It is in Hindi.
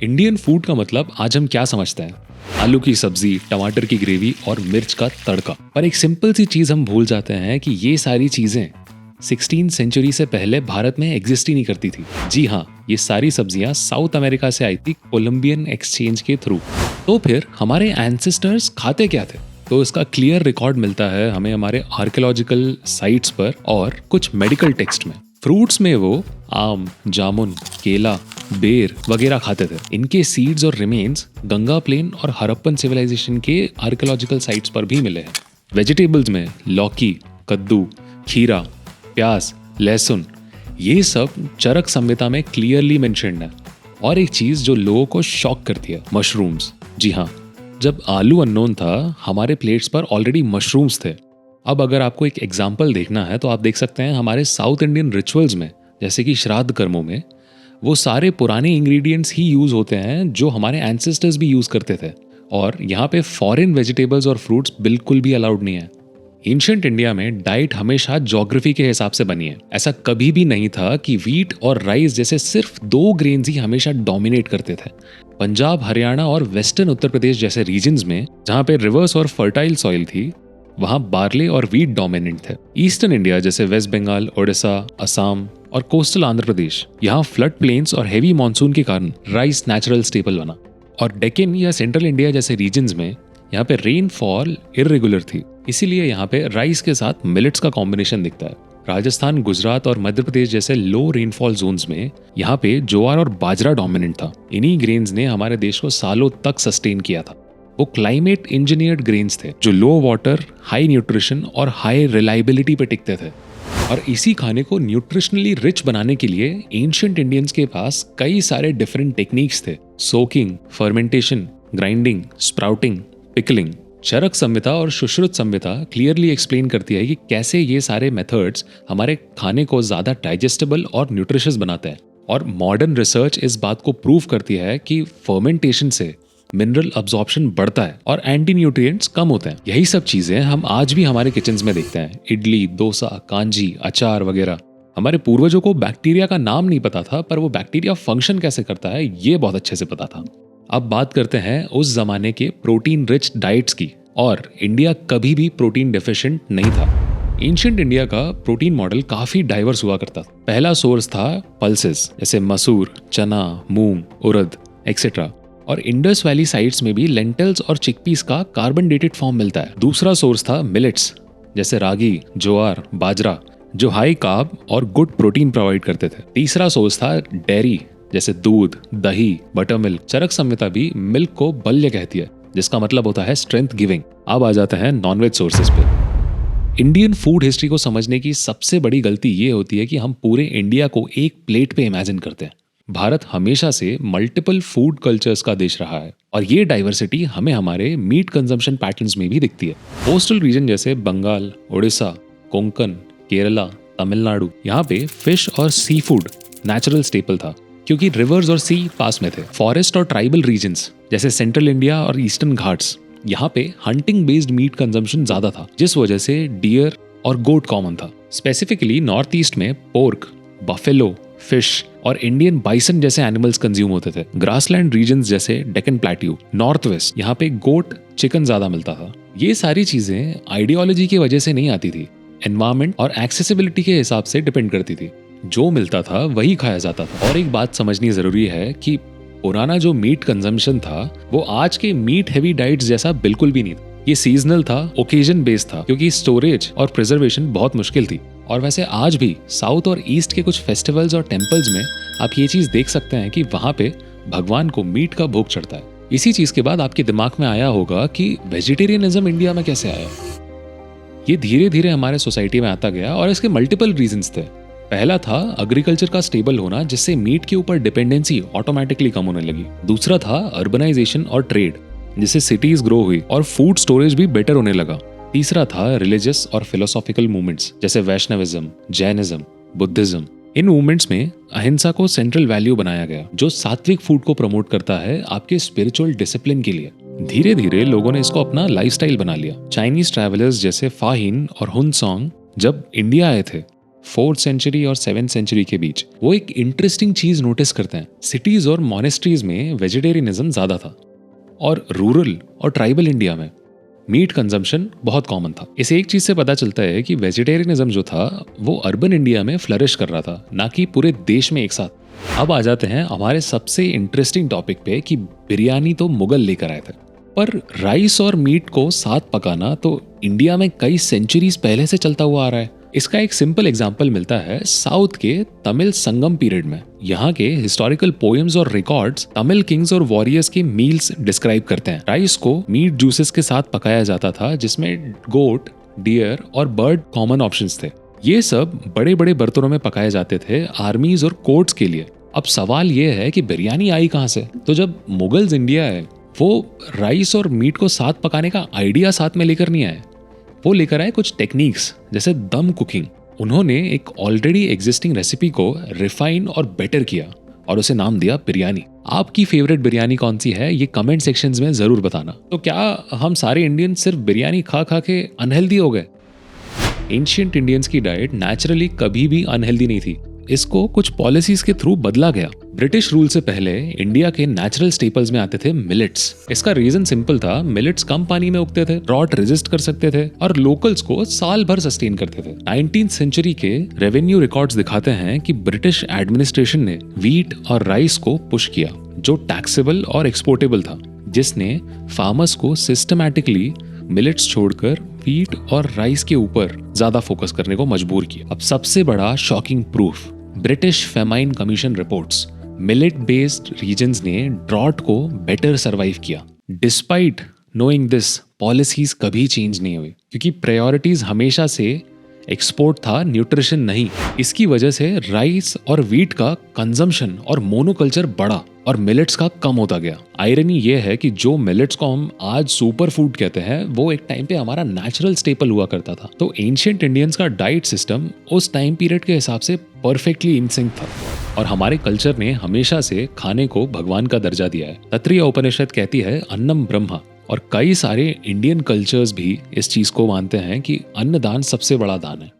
इंडियन फूड का मतलब आज हम क्या समझते हैं? आलू की सब्जी, टमाटर की ग्रेवी और मिर्च का तड़का। पर एक सिंपल सी चीज हम भूल जाते हैं कि ये सारी चीजें 16th सेंचुरी से पहले भारत में एग्जिस्ट ही नहीं करती थी। जी हाँ, ये सारी सब्जियां साउथ अमेरिका से आई थी कोलंबियन एक्सचेंज के थ्रू। तो फिर हमारे एंसेस्टर्स खाते क्या थे? तो इसका क्लियर रिकॉर्ड मिलता है हमें हमारे आर्कियोलॉजिकल साइट्स पर और कुछ मेडिकल टेक्स्ट में। फ्रूट्स में वो आम, जामुन, केला, बेर वगैरह खाते थे। इनके सीड्स और रिमेन्स गंगा प्लेन और हड़प्पन सिविलाइजेशन के आर्कियोलॉजिकल साइट्स पर भी मिले हैं। वेजिटेबल्स में लौकी, कद्दू, खीरा, प्याज, लहसुन, ये सब चरक संहिता में क्लियरली मेंशन्ड है। और एक चीज जो लोगों को शॉक करती है, मशरूम्स। जी हाँ, जब आलू अननोन था, हमारे प्लेट्स पर ऑलरेडी मशरूम्स थे। अब अगर आपको एक एग्जाम्पल देखना है तो आप देख सकते हैं हमारे साउथ इंडियन रिचुअल्स में, जैसे कि श्राद्ध कर्मों में, वो सारे पुराने इंग्रेडिएंट्स ही यूज होते हैं जो हमारे एंसेस्टर्स भी यूज करते थे। और यहाँ पे फॉरेन वेजिटेबल्स और फ्रूट्स बिल्कुल भी अलाउड नहीं है। एंशिएंट इंडिया में डाइट हमेशा ज्योग्राफी के हिसाब से बनी है। ऐसा कभी भी नहीं था कि व्हीट और राइस जैसे सिर्फ दो ग्रेन्स ही हमेशा डोमिनेट करते थे। पंजाब, हरियाणा और वेस्टर्न उत्तर प्रदेश जैसे रीजन्स में, जहाँ पे रिवर्स और फर्टाइल सॉइल थी, वहाँ बार्ले और व्हीट डोमिनेंट थे। ईस्टर्न इंडिया जैसे वेस्ट बंगाल, ओडिशा, असम और कोस्टल आंध्र प्रदेश, यहाँ फ्लड प्लेन्स और हेवी मानसून के कारण राइस नेचुरल स्टेपल बना। और डेक्कन या सेंट्रल इंडिया जैसे रीजन्स में यहाँ पे रेनफॉल इरेगुलर थी, इसीलिए यहाँ पे राइस के साथ मिलेट्स का कॉम्बिनेशन दिखता है। राजस्थान, गुजरात और मध्य प्रदेश जैसे लो रेनफॉल जोन्स में यहाँ पे ज्वार और बाजरा डोमिनेंट था। इन्हीं ग्रेन्स ने हमारे देश को सालों तक सस्टेन किया था। वो क्लाइमेट इंजीनियर्ड ग्रेन्स थे जो लो वाटर, हाई न्यूट्रिशन और हाई रिलायबिलिटी पे टिकते थे। और इसी खाने को न्यूट्रिशनली रिच बनाने के लिए एंशिएंट इंडियंस के पास कई सारे डिफरेंट टेक्निक्स थे। Soaking, fermentation, grinding, sprouting, pickling. Charaka Samhita और सुश्रुत संहिता क्लियरली एक्सप्लेन करती है कि कैसे ये सारे मेथड्स हमारे खाने को ज्यादा डाइजेस्टेबल और न्यूट्रिशियस बनाते हैं। और मॉडर्न रिसर्च इस बात को प्रूव करती है कि फर्मेंटेशन से मिनरल अब्जॉर्प्शन बढ़ता है और एंटी न्यूट्रिएंट्स कम होते हैं। यही सब चीजें हम आज भी हमारे किचन्स में देखते हैं। इडली, डोसा, कांजी, अचार वगैरह। हमारे पूर्वजों को बैक्टीरिया का नाम नहीं पता था, पर वो बैक्टीरिया फंक्शन कैसे करता है ये बहुत अच्छे से पता था। अब बात करते हैं उस जमाने के प्रोटीन रिच डाइट्स की। और इंडिया कभी भी प्रोटीन डेफिशिएंट नहीं था। एंशिएंट इंडिया का प्रोटीन मॉडल काफी डाइवर्स हुआ करता था। पहला सोर्स था पल्सेस, जैसे मसूर, चना, मूंग, उड़द एक्सेट्रा। और इंडस वैली साइट्स में भी लेंटल्स और चिकपीस का कार्बन डेटेड फॉर्म मिलता है। दूसरा सोर्स था मिलेट्स, जैसे रागी, ज्वार, बाजरा, जो हाई कार्ब और गुड प्रोटीन प्रोवाइड करते थे। तीसरा सोर्स था डेयरी, जैसे दूध, दही, बटर मिल्क। चरक संहिता भी मिल्क को बल्य कहती है, जिसका मतलब होता है स्ट्रेंथ गिविंग। अब आ जाते हैं नॉनवेज सोर्सेज पे। इंडियन फूड हिस्ट्री को समझने की सबसे बड़ी गलती ये होती है कि हम पूरे इंडिया को एक प्लेट पे इमेजिन करते हैं। भारत हमेशा से मल्टीपल फूड कल्चर्स का देश रहा है और ये डाइवर्सिटी हमें हमारे मीट कंजम्पशन पैटर्न्स में भी दिखती है। कोस्टल रीजन जैसे बंगाल, ओडिशा, कोंकण, केरला, तमिलनाडु, यहाँ पे फिश और सी फूड नेचुरल स्टेपल था क्योंकि रिवर्स और सी पास में थे। फॉरेस्ट और ट्राइबल रीजन्स जैसे सेंट्रल इंडिया और ईस्टर्न घाट्स, यहाँ पे हंटिंग बेस्ड मीट कंजम्पशन ज्यादा था, जिस वजह से डियर और गोट कॉमन था। स्पेसिफिकली नॉर्थ ईस्ट में पोर्क, बफेलो, फिश और इंडियन बाइसन जैसे एनिमल्स कंज्यूम होते थे। ग्रासलैंड रीजन्स जैसे डेक्कन प्लेट्यू, नॉर्थ वेस्ट, यहाँ पे गोट, चिकन ज्यादा मिलता था। ये सारी चीजें आइडियोलॉजी की वजह से नहीं आती थी, एनवायरमेंट और एक्सेसिबिलिटी के हिसाब से डिपेंड करती थी। जो मिलता था वही खाया जाता था। और एक बात समझनी जरूरी है कि पुराना जो मीट कंजम्पशन था वो आज के मीट हेवी डाइट्स जैसा बिल्कुल भी नहीं था। ये सीजनल था, ओकेजन बेस्ड था, क्योंकि स्टोरेज और प्रिजर्वेशन बहुत मुश्किल थी। और वैसे आज भी साउथ और ईस्ट के कुछ फेस्टिवल्स और टेम्पल्स में आप ये चीज देख सकते हैं कि वहां पे भगवान को मीट का भोग चढ़ता है। इसी चीज के बाद आपके दिमाग में आया होगा कि वेजिटेरियनिज्म इंडिया में कैसे आया। ये धीरे धीरे हमारे सोसाइटी में आता गया और इसके मल्टीपल रीजंस थे। पहला था एग्रीकल्चर का स्टेबल होना, जिससे मीट के ऊपर डिपेंडेंसी ऑटोमेटिकली कम होने लगी। दूसरा था अर्बनाइजेशन और ट्रेड, जिससे सिटीज ग्रो हुई और फूड स्टोरेज भी बेटर होने लगा। तीसरा था रिलीजियस और फिलोसॉफिकल मूवमेंट्स जैसे वैष्णविज्म, जैनिज्म, बुद्धिज्म। इन मूवमेंट्स में अहिंसा को सेंट्रल वैल्यू बनाया गया, जो सात्विक फूड को प्रमोट करता है आपके स्पिरिचुअल डिसिप्लिन के लिए। धीरे धीरे लोगों ने इसको अपना लाइफस्टाइल बना लिया। चाइनीज ट्रैवलर्स जैसे फाहिन और हुनसोंग जब इंडिया आए थे 4th सेंचुरी और 7th सेंचुरी के बीच, वो एक इंटरेस्टिंग चीज नोटिस करते हैं। सिटीज और मॉनेस्ट्रीज में वेजिटेरियनिज्म ज्यादा था और रूरल और ट्राइबल इंडिया में मीट कंजम्पशन बहुत कॉमन था। इस एक चीज से पता चलता है कि वेजिटेरियनिज्म जो था वो अर्बन इंडिया में फ्लरिश कर रहा था, ना कि पूरे देश में एक साथ। अब आ जाते हैं हमारे सबसे इंटरेस्टिंग टॉपिक पे कि बिरयानी तो मुगल लेकर आए थे, पर राइस और मीट को साथ पकाना तो इंडिया में कई सेंचुरीज पहले से चलता हुआ आ रहा है। इसका एक सिंपल एग्जाम्पल मिलता है साउथ के तमिल संगम पीरियड में। यहाँ के हिस्टोरिकल पोएम्स और रिकॉर्ड्स तमिल किंग्स और वॉरियर्स की मील्स डिस्क्राइब करते हैं। राइस को मीट जूसेस के साथ पकाया जाता था, जिसमें गोट, डियर और बर्ड कॉमन ऑप्शंस थे। ये सब बड़े बड़े बर्तनों में पकाए जाते थे आर्मीज और कोर्ट्स के लिए। अब सवाल ये है कि बिरयानी आई कहाँ से? तो जब मुगल्स इंडिया आए, वो राइस और मीट को साथ पकाने का आइडिया साथ में लेकर नहीं आए, वो लेकर आए कुछ टेक्निक्स जैसे दम कुकिंग। उन्होंने एक ऑलरेडी एग्जिस्टिंग रेसिपी को रिफाइन और बेटर किया और उसे नाम दिया बिरयानी। आपकी फेवरेट बिरयानी कौन सी है, ये कमेंट सेक्शंस में जरूर बताना। तो क्या हम सारे इंडियन सिर्फ बिरयानी खा खा के अनहेल्दी हो गए? एंशिएंट इंडियंस की डाइट नेचुरली कभी भी अनहेल्दी नहीं थी। इसको कुछ पॉलिसीज के थ्रू बदला गया। ब्रिटिश रूल से पहले इंडिया के नेचुरल स्टेपल्स में आते थे मिलेट्स। इसका रीजन सिंपल था, मिलेट्स कम पानी में उगते थे, ड्रॉट रेजिस्ट कर सकते थे और लोकल्स को साल भर सस्टेन करते थे। 19th सेंचुरी के रेवेन्यू रिकॉर्ड्स दिखाते हैं कि ब्रिटिश एडमिनिस्ट्रेशन ने व्हीट और राइस को पुश किया, जो टैक्सेबल और एक्सपोर्टेबल था, जिसने फार्मर्स को सिस्टमैटिकली मिलेट्स छोड़कर व्हीट और राइस के ऊपर ज्यादा फोकस करने को मजबूर किया। अब सबसे बड़ा shocking proof, British famine commission reports. Millet based regions ने ड्रॉट को बेटर सरवाइव किया। डिस्पाइट नोइंग दिस, पॉलिसीज कभी चेंज नहीं हुई, क्योंकि प्रायोरिटीज हमेशा से एक्सपोर्ट था, न्यूट्रिशन नहीं। इसकी वजह से राइस और व्हीट का कंजम्पशन और मोनोकल्चर बढ़ा और मिलेट्स का कम होता गया। आयरनी ये है कि जो मिलेट्स को हम आज सुपर फूड कहते हैं, वो एक टाइम पे हमारा नेचुरल स्टेपल हुआ करता था। तो एंशिएंट इंडियंस का डाइट सिस्टम उस टाइम पीरियड के हिसाब से परफेक्टली इन सिंक था और हमारे कल्चर ने हमेशा से खाने को भगवान का दर्जा दिया है। तत्रीय उपनिषद कहती है अन्नम ब्रह्मा, और कई सारे इंडियन कल्चर्स भी इस चीज को मानते हैं कि अन्नदान सबसे बड़ा दान है।